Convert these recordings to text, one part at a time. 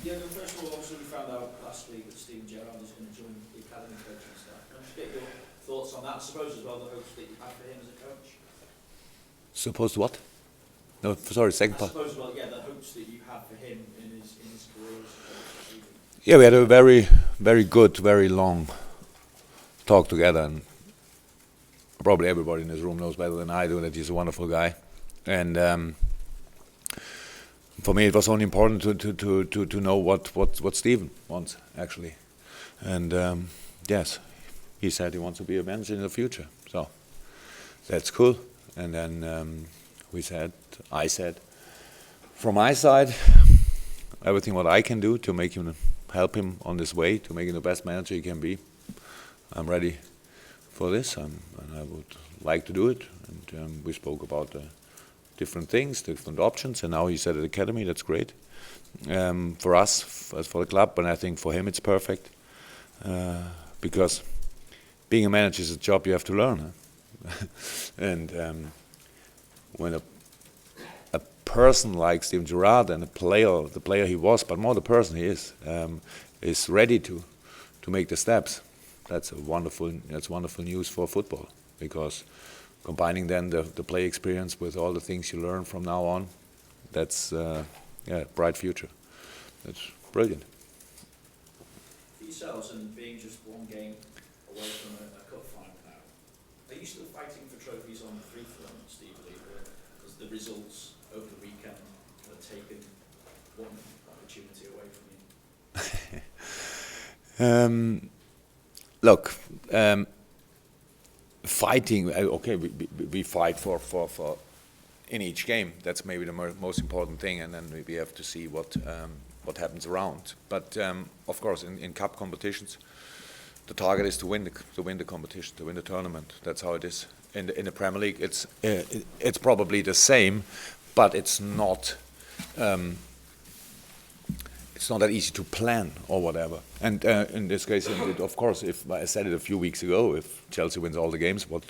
Yeah, no, first of all, obviously we found out last week that Steven Gerrard is going to join the academy coaching staff. Can I just get your thoughts on that? I suppose as well the hopes that you have for him as a coach. Supposed what? No, sorry, second I part. suppose, well, yeah, the hopes that you have for him in his career as a coach. Steven. Yeah, we had a very, very good, very long talk together, and probably everybody in this room knows better than I do that he's a wonderful guy. And for me, it was only important to know what Steven wants actually. And yes, he said he wants to be a manager in the future, so that's cool. And then I said, from my side, everything what I can do to make him, help him on this way to make him the best manager he can be. I'm ready for this, and I would like to do it. And we spoke about different things, different options, and now he's at the academy. That's great for us, as for the club, and I think for him it's perfect because being a manager is a job you have to learn. And when a person like Steven Gerrard and the player he was, but more the person he is ready to make the steps. That's wonderful news for football, because combining then the play experience with all the things you learn from now on, that's bright future. That's brilliant. For yourselves, and being just one game away from a cup final now, are you still fighting for trophies on the free front, Steve? Or has the results over the weekend kind of taken one opportunity away from you? Look, fighting. Okay, we fight for in each game. That's maybe the most important thing, and then we have to see what happens around. But of course, in cup competitions, the target is to win the competition, to win the tournament. That's how it is. In the Premier League, it's probably the same, but it's not. It's not that easy to plan or whatever. And in this case, of course, if I said it a few weeks ago, if Chelsea wins all the games, what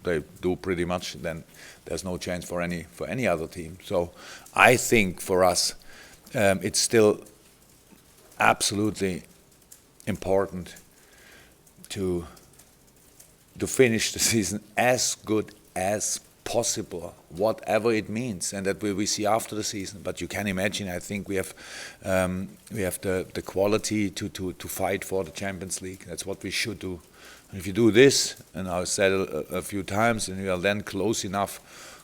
they do pretty much, then there's no chance for any other team. So I think for us, it's still absolutely important to finish the season as good as possible, whatever it means, and that we see after the season. But you can imagine, I think we have the quality to fight for the Champions League. That's what we should do. And if you do this, and I've said a few times, and you are then close enough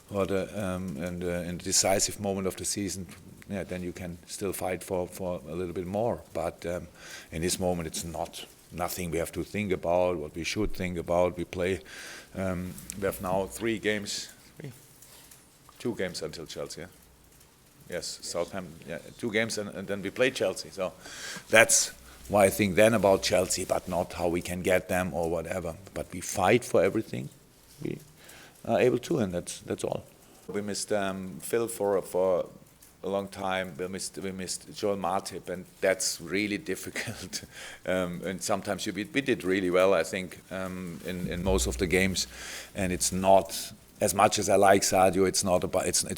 for in the decisive moment of the season, yeah, then you can still fight for a little bit more. But in this moment, it's nothing we have to think about, what we should think about. We play, we have now 2 games until Chelsea, yeah? Yes, Southampton, yeah, 2 games, and then we play Chelsea. So that's why I think then about Chelsea, but not how we can get them or whatever. But we fight for everything we are able to, and that's all. We missed Phil for a long time. We missed Joel Matip, and that's really difficult. And sometimes we did really well, I think, in most of the games. And it's not, as much as I like Sadio, it's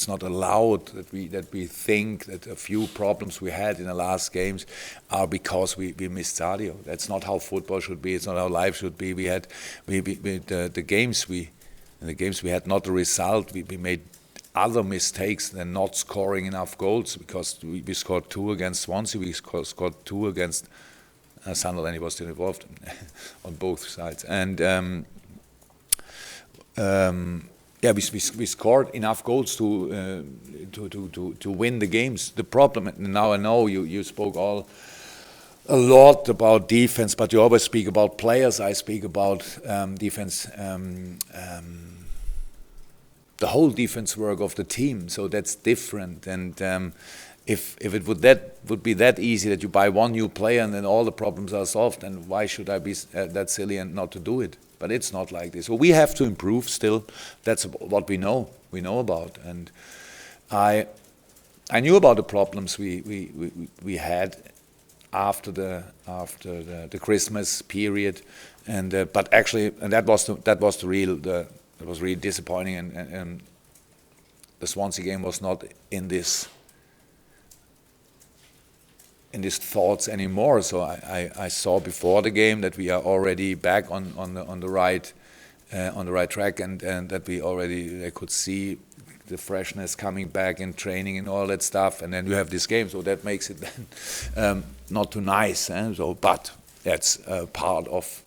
not allowed that we think that a few problems we had in the last games are because we missed Sadio. That's not how football should be. It's not how life should be. We had the games we had not the result. We made other mistakes than not scoring enough goals, because we scored 2 against Swansea, we scored 2 against Sunderland. He was still involved on both sides, and yeah, we scored enough goals to win the games. The problem now, I know you spoke a lot about defense, but you always speak about players. I speak about defense. The whole defense work of the team, so that's different. And if it would be that easy that you buy one new player and then all the problems are solved, then why should I be that silly and not to do it? But it's not like this. So we have to improve still. That's what we know about. And I knew about the problems we had after the Christmas period, and but actually, and that was really disappointing, and the Swansea game was not in this in these thoughts anymore. So I saw before the game that we are already back on the right track, and that we already I could see the freshness coming back in training and all that stuff. And then you have this game, so that makes it then not too nice. So, but that's part of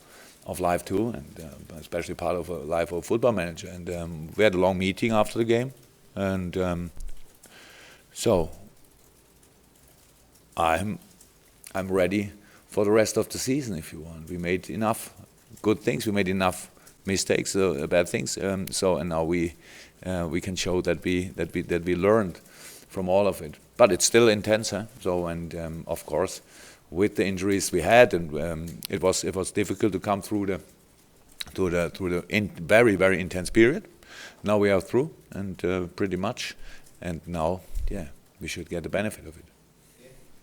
life too, and especially part of life of a football manager. And we had a long meeting after the game, and so I'm ready for the rest of the season, if you want. We made enough good things. We made enough mistakes, bad things. So and now we can show that we learned from all of it. But it's still intense, huh? So and of course, with the injuries we had, and it was difficult to come through the very very intense period. Now we are through, and pretty much, and now we should get the benefit of it.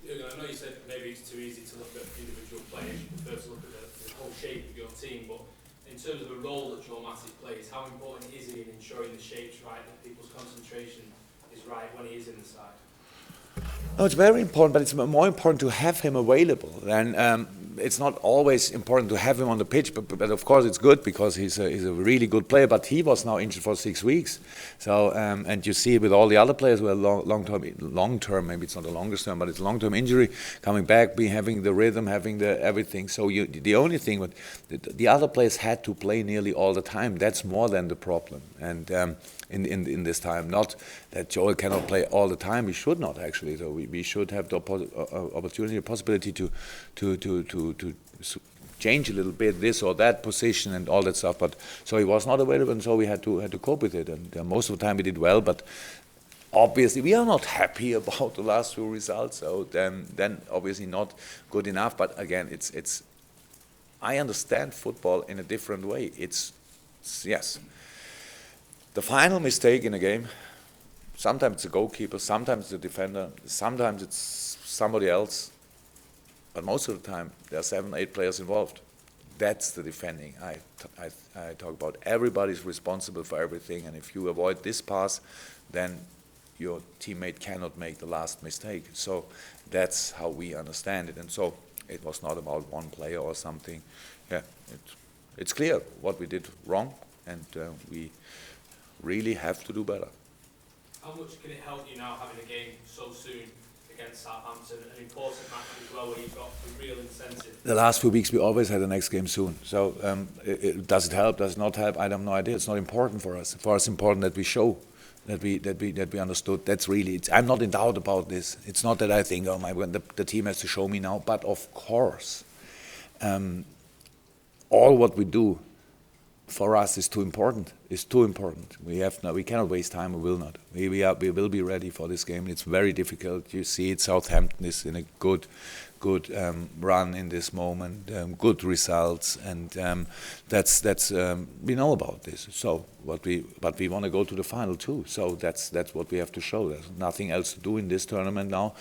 Jurgen, I know you said maybe it's too easy to look at individual players. You prefer to look at the whole shape of your team, but in terms of the role that Joe Matip plays, how important is he in ensuring the shape's right, that people's concentration is right when he is in the side? No, it's very important, but it's more important to have him available. And it's not always important to have him on the pitch, but of course it's good because he's a really good player. But he was now injured for 6 weeks, so and you see with all the other players who are long term, maybe it's not the longest term, but it's a long-term injury, coming back, having the rhythm, having the everything. So the only thing, the other players had to play nearly all the time. That's more than the problem. And in this time, not that Joel cannot play all the time. We should not actually. So we should have the opportunity, the possibility to change a little bit this or that position and all that stuff. But so he was not available, and so we had to cope with it. And most of the time we did well, but obviously we are not happy about the last few results. So then obviously not good enough. But again, it's I understand football in a different way. It's yes. The final mistake in a game, sometimes it's the goalkeeper, sometimes it's the defender, sometimes it's somebody else, but most of the time there are 7, 8 players involved. That's the defending I talk about. Everybody's responsible for everything, and if you avoid this pass, then your teammate cannot make the last mistake. So that's how we understand it, and so it was not about one player or something. Yeah, it's clear what we did wrong, and we really have to do better. How much can it help you now having a game so soon against Southampton, an important match as well where you've got a real incentive? The last few weeks we always had the next game soon. So does it help? Does it not help? I have no idea. It's not important for us. For us, it's important that we show that we understood. That's really. I'm not in doubt about this. It's not that I think, oh my, the team has to show me now. But of course, all what we do for us is too important. It's too important. We cannot waste time. We will not. We will be ready for this game. It's very difficult. You see it. Southampton is in a good run in this moment. Good results, and that's we know about this. So but we want to go to the final too. So that's what we have to show. There's nothing else to do in this tournament now.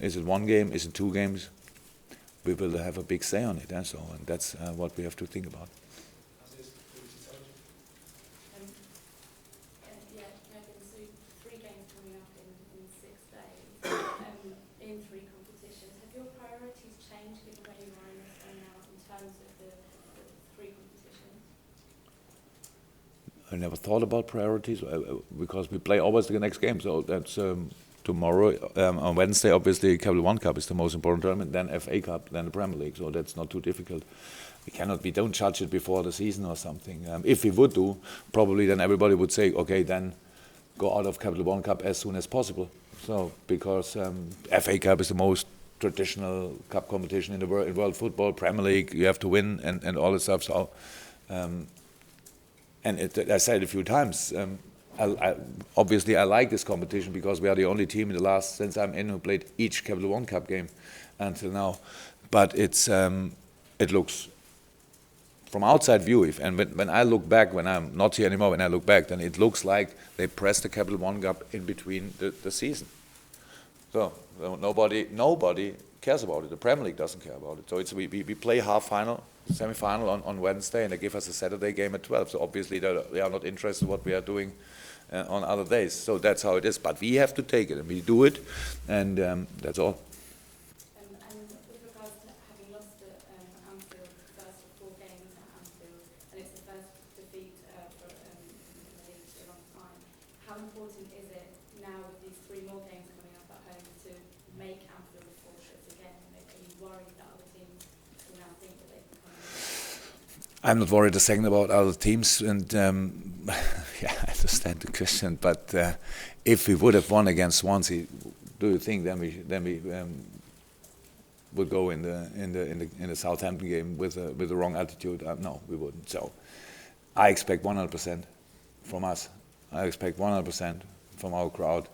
Is it one game? Is it 2 games? We will have a big say on it. And so and that's what we have to think about. I never thought about priorities because we play always the next game. So that's tomorrow. On Wednesday, obviously, Capital One Cup is the most important tournament, then FA Cup, then the Premier League. So that's not too difficult. We don't judge it before the season or something. If we would do, probably then everybody would say, okay, then go out of Capital One Cup as soon as possible. So because FA Cup is the most traditional cup competition in the world, in world football. Premier League, you have to win and all that stuff. So. I said it a few times. Obviously, I like this competition because we are the only team in the last since I'm in who played each Capital One Cup game until now. But it looks from outside view. When I look back, when I'm not here anymore, when I look back, then it looks like they pressed the Capital One Cup in between the season. So nobody cares about it. The Premier League doesn't care about it. So we play half-final, semi-final on Wednesday, and they give us a Saturday game at 12. So obviously they are not interested in what we are doing on other days. So that's how it is. But we have to take it, and we do it, and that's all. worried that other teams will now think that they can come in? I'm not worried a second about other teams, and yeah, I understand the question. But if we would have won against Swansea, do you think then we would go in the Southampton game with the wrong attitude? No, we wouldn't. So I expect 100% from us. I expect 100% from our crowd.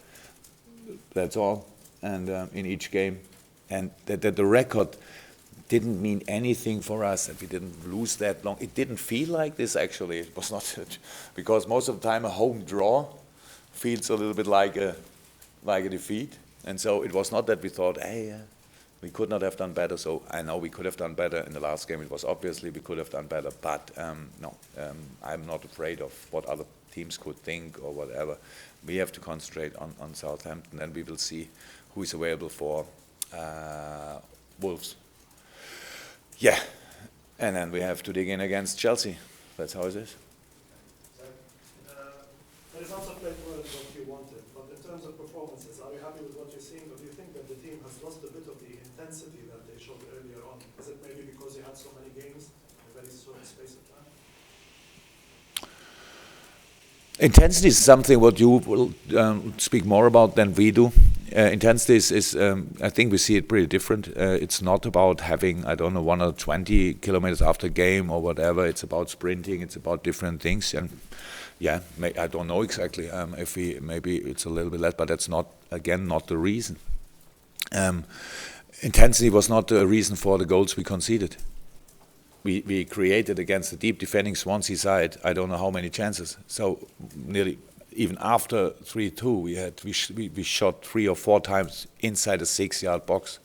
That's all. And in each game, and that the record didn't mean anything for us, that we didn't lose that long. It didn't feel like this, actually. It was not, because most of the time a home draw feels a little bit like a defeat. And so it was not that we thought, hey, we could not have done better. So I know we could have done better in the last game. It was obviously we could have done better. But no, I'm not afraid of what other teams could think or whatever. We have to concentrate on Southampton, and we will see who is available for Wolves. Yeah, and then we have to dig in against Chelsea. That's how it is. The results have played more than what you wanted, but in terms of performances, are you happy with what you're seeing? Or do you think that the team has lost a bit of the intensity that they showed earlier on? Is it maybe because you had so many games in a very short space of time? Intensity is something what you will speak more about than we do. Intensity is I think we see it pretty different. It's not about having, I don't know, 1 or 20 kilometers after game or whatever. It's about sprinting. It's about different things. And yeah, I don't know exactly if we, maybe it's a little bit less, but that's not, again, not the reason. Intensity was not the reason for the goals we conceded. We created against the deep defending Swansea side, I don't know how many chances. So nearly, even after 3-2, we shot 3 or 4 times inside a 6-yard box.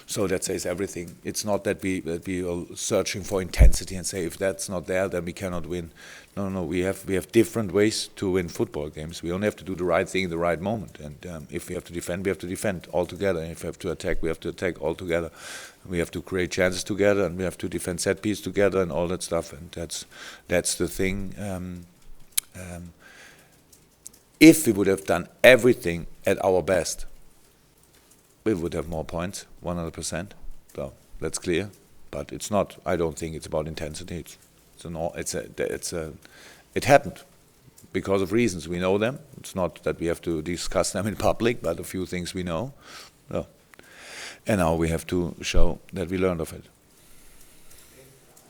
So that says everything. It's not that we are searching for intensity and say if that's not there, then we cannot win. No. We have different ways to win football games. We only have to do the right thing in the right moment. And if we have to defend, we have to defend all together. And if we have to attack, we have to attack all together. We have to create chances together, and we have to defend set piece together, and all that stuff. And that's the thing. If we would have done everything at our best, we would have more points, 100%. So that's clear. But it's not. I don't think it's about intensity. It happened because of reasons we know them. It's not that we have to discuss them in public, but a few things we know. So, and now we have to show that we learned of it.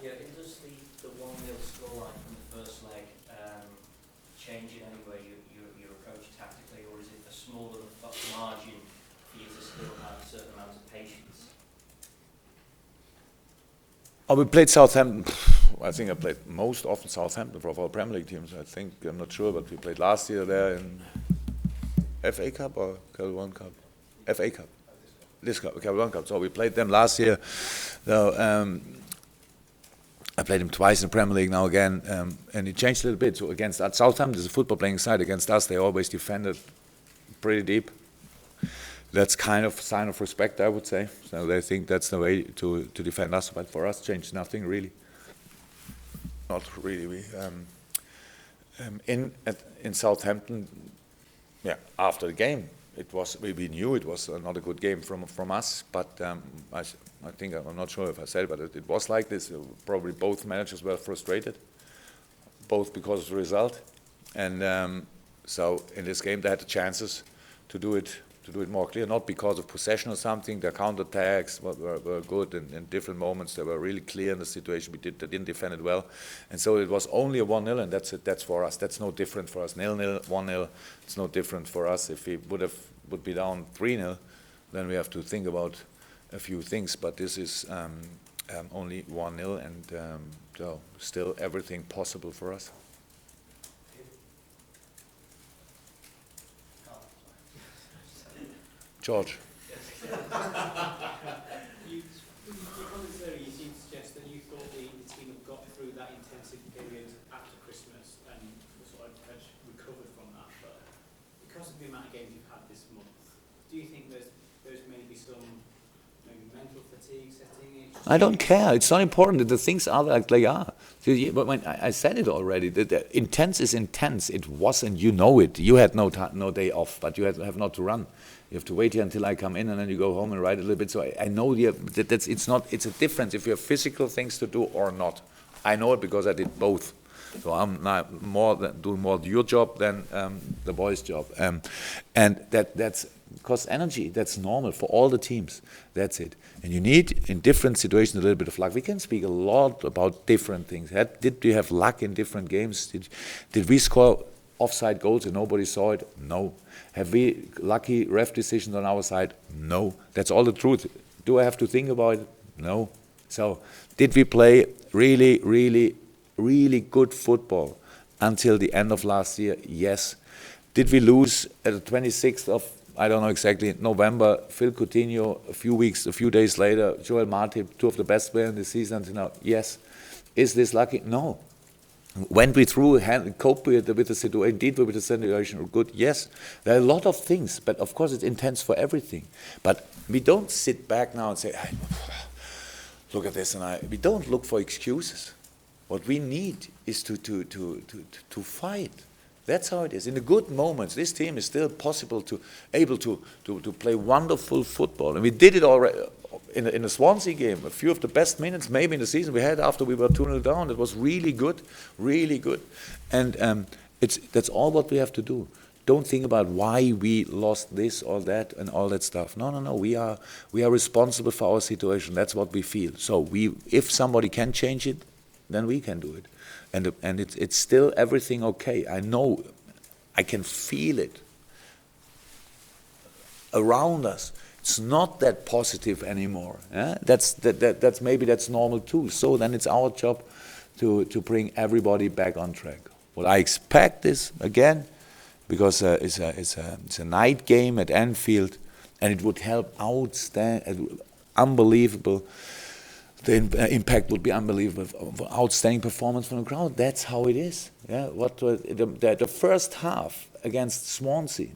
Yeah, does the 1-0 scoreline from the first leg change in any way your approach tactically, or is it a smaller margin for you to still have a certain amount of patience? Oh, we played Southampton. I think I played most often Southampton for our Premier League teams. I think, I'm not sure, but we played last year there in FA Cup or Cal1 Cup? FA Cup. This Cup, Cal1 Cup. So we played them last year. So I played them twice in the Premier League now again, and it changed a little bit. So against us, Southampton is a football playing side. Against us, they always defended pretty deep. That's kind of a sign of respect, I would say. So they think that's the way to defend us. But for us, changed nothing really. Not really. We in Southampton, yeah. After the game, we knew it was not a good game from us. But I think I'm not sure if I said it, but it was like this. Probably both managers were frustrated, both because of the result, and so in this game they had the chances to do it more clear, not because of possession or something. Their counterattacks were good in different moments. They were really clear in the situation. They didn't defend it well. And so it was only a 1-0, and that's it. That's for us. That's no different for us. 0-0, 1-0, it's no different for us. If we would be down 3-0, then we have to think about a few things. But this is only 1-0, and so still everything possible for us. George. Your comments there, you seem to suggest that you thought the team had got through that intensive period after Christmas and sort of had recovered from that. But because of the amount of games you've had this month, do you think there's maybe some mental fatigue setting in? I don't care. It's not important. The things are like they are. But when I said it already, the intense is intense. It was, and you know it. You had no day off, but you have not to run. You have to wait here until I come in, and then you go home and write a little bit. So I know it's a difference if you have physical things to do or not. I know it because I did both. So I'm now doing more your job than the boys' job, and that's costs energy. That's normal for all the teams. That's it. And you need in different situations a little bit of luck. We can speak a lot about different things. Did we have luck in different games? Did we score offside goals and nobody saw it? No. Have we lucky ref decisions on our side? No. That's all the truth. Do I have to think about it? No. So did we play really, really, really good football until the end of last year? Yes. Did we lose at the 26th of, I don't know exactly, November, Phil Coutinho, a few days later, Joel Matip, two of the best players in the season until now? Yes. Is this lucky? No. Went we through, cope with the situation, did we with the situation good? Yes. There are a lot of things, but of course it's intense for everything. But we don't sit back now and say, hey, look at this, and we don't look for excuses. What we need is to fight. That's how it is. In the good moments, this team is still able to play wonderful football, and we did it already in the Swansea game. A few of the best minutes, maybe in the season, we had after we were 2-0 down. It was really good, and that's all what we have to do. Don't think about why we lost this or that and all that stuff. No. We are responsible for our situation. That's what we feel. So if somebody can change it, then we can do it. And it's still everything okay. I know, I can feel it around us. It's not that positive anymore. Maybe that's normal too. So then it's our job to bring everybody back on track. What I expect is, again, because it's a night game at Anfield, and it would help unbelievable. The impact would be unbelievable. Outstanding performance from the crowd. That's how it is. Yeah. The first half against Swansea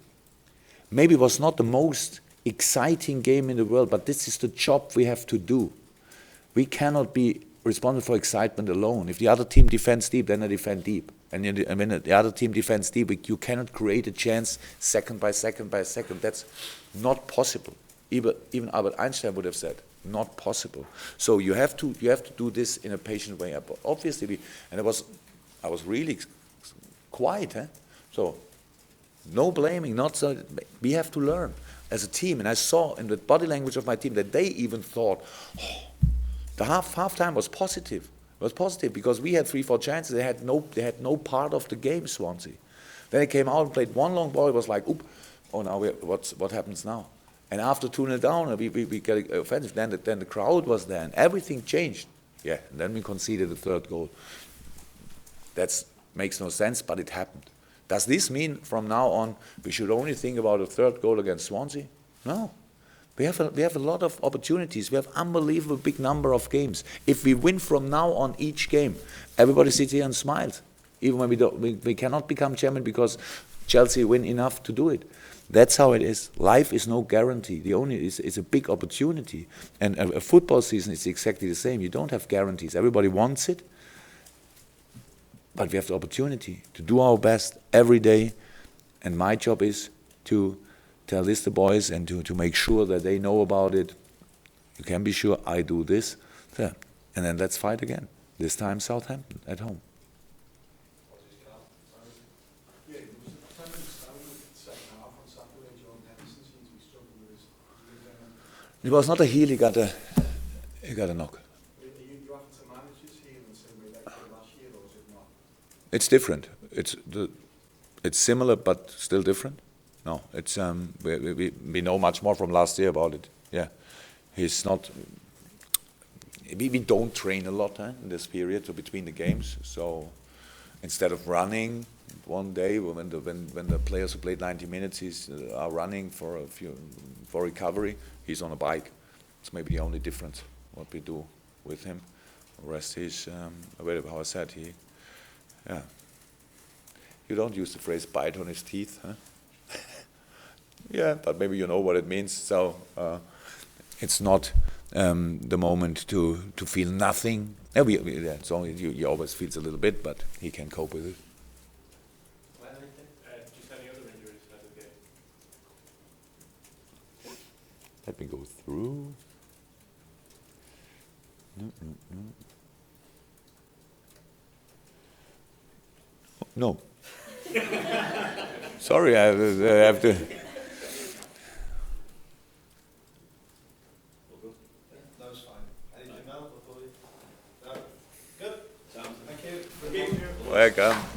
maybe was not the most exciting game in the world, but this is the job we have to do. We cannot be responsible for excitement alone. If the other team defends deep, then they defend deep. And when the other team defends deep, you cannot create a chance second by second by second. That's not possible. Even Albert Einstein would have said, not possible. So you have to do this in a patient way. Obviously, I was really quiet. So no blaming. We have to learn as a team. And I saw in the body language of my team that they even thought, the half time was positive. It was positive because we had 3-4 chances. They had no part of the game, Swansea. Then they came out and played one long ball. It was like, now what happens now? And after 2-0 down, we get offensive. Then the crowd was there, and everything changed. Yeah, and then we conceded the third goal. That makes no sense, but it happened. Does this mean from now on we should only think about a third goal against Swansea? No. We have a lot of opportunities. We have unbelievable big number of games. If we win from now on each game, everybody sits here and smiles. Even when we cannot become champion because Chelsea win enough to do it. That's how it is. Life is no guarantee. The only is a big opportunity. And a football season is exactly the same. You don't have guarantees. Everybody wants it. But we have the opportunity to do our best every day. And my job is to tell this to the boys and to make sure that they know about it. You can be sure I do this. Yeah. And then let's fight again. This time Southampton at home. It was not a heel, he got a knock. It's different. It's similar but still different. No, it's we know much more from last year about it. Yeah, he's not. We don't train a lot in this period, so between the games. So instead of running one day when the players who played 90 minutes are running for recovery, he's on a bike. It's maybe the only difference what we do with him. The rest he's how I said you don't use the phrase bite on his teeth, huh? Yeah, but maybe you know what it means. So it's not the moment to feel nothing. It's only he always feels a little bit, but he can cope with it. Just any other injuries ahead of the game? Let me go through. No. Sorry, I have to. All good. That was fine. Anything else before we? No? Good. Sounds Thank you. Thank you. Welcome.